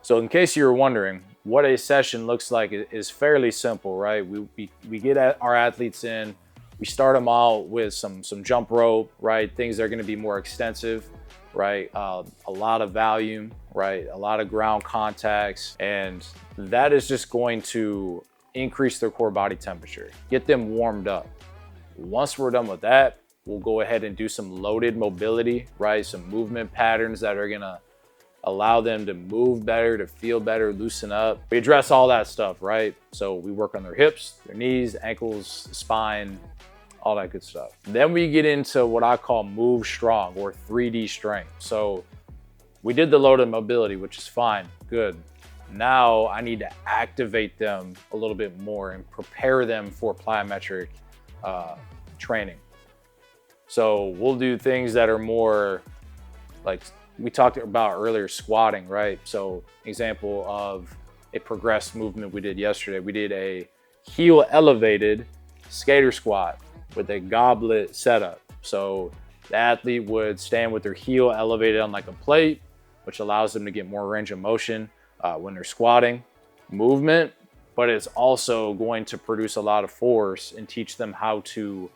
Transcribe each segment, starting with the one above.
So in case you were wondering, what a session looks like is fairly simple, right? We get our athletes in, we start them out with some jump rope, right? Things that are going to be more extensive, right? A lot of volume, right? A lot of ground contacts, and that is just going to increase their core body temperature, get them warmed up. Once we're done with that, we'll go ahead and do some loaded mobility, right? Some movement patterns that are gonna allow them to move better, to feel better, loosen up. We address all that stuff, right? So we work on their hips, their knees, ankles, spine, all that good stuff. Then we get into what I call move strong or 3D strength. So we did the loaded mobility, which is fine, good. Now I need to activate them a little bit more and prepare them for plyometric training. So we'll do things that are more like we talked about earlier, squatting, right? So example of a progressed movement we did yesterday, we did a heel elevated skater squat with a goblet setup. So the athlete would stand with their heel elevated on like a plate, which allows them to get more range of motion when they're squatting. Movement, but it's also going to produce a lot of force and teach them how to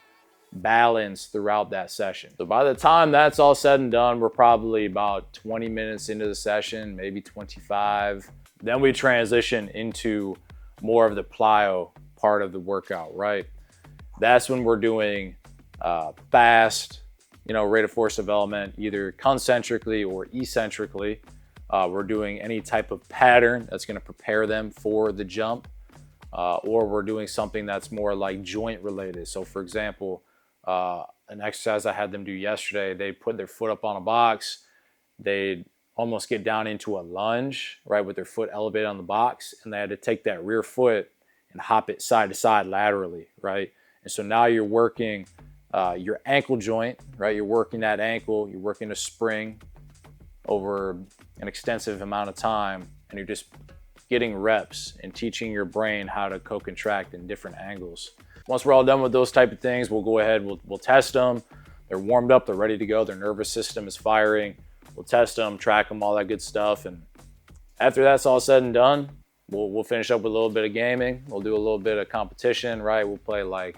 balance throughout that session. So by the time that's all said and done, we're probably about 20 minutes into the session, maybe 25. Then we transition into more of the plyo part of the workout, right? That's when we're doing fast, rate of force development, either concentrically or eccentrically. We're doing any type of pattern that's going to prepare them for the jump, or we're doing something that's more like joint related. So for example, an exercise I had them do yesterday, they put their foot up on a box, they'd almost get down into a lunge, right, with their foot elevated on the box, and they had to take that rear foot and hop it side to side laterally, right? And so now you're working your ankle joint, right? You're working that ankle, you're working a spring over an extensive amount of time, and you're just getting reps and teaching your brain how to co-contract in different angles. Once we're all done with those type of things, we'll go ahead, we'll test them. They're warmed up, they're ready to go, their nervous system is firing. We'll test them, track them, all that good stuff. And after that's all said and done, we'll finish up with a little bit of gaming. We'll do a little bit of competition, right? We'll play like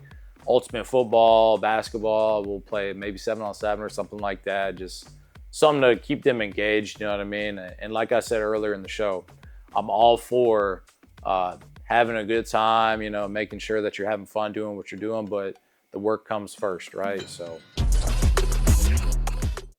ultimate football, basketball. We'll play maybe 7-on-7 or something like that. Just something to keep them engaged, you know what I mean? And like I said earlier in the show, I'm all for having a good time, making sure that you're having fun doing what you're doing, but the work comes first, right? So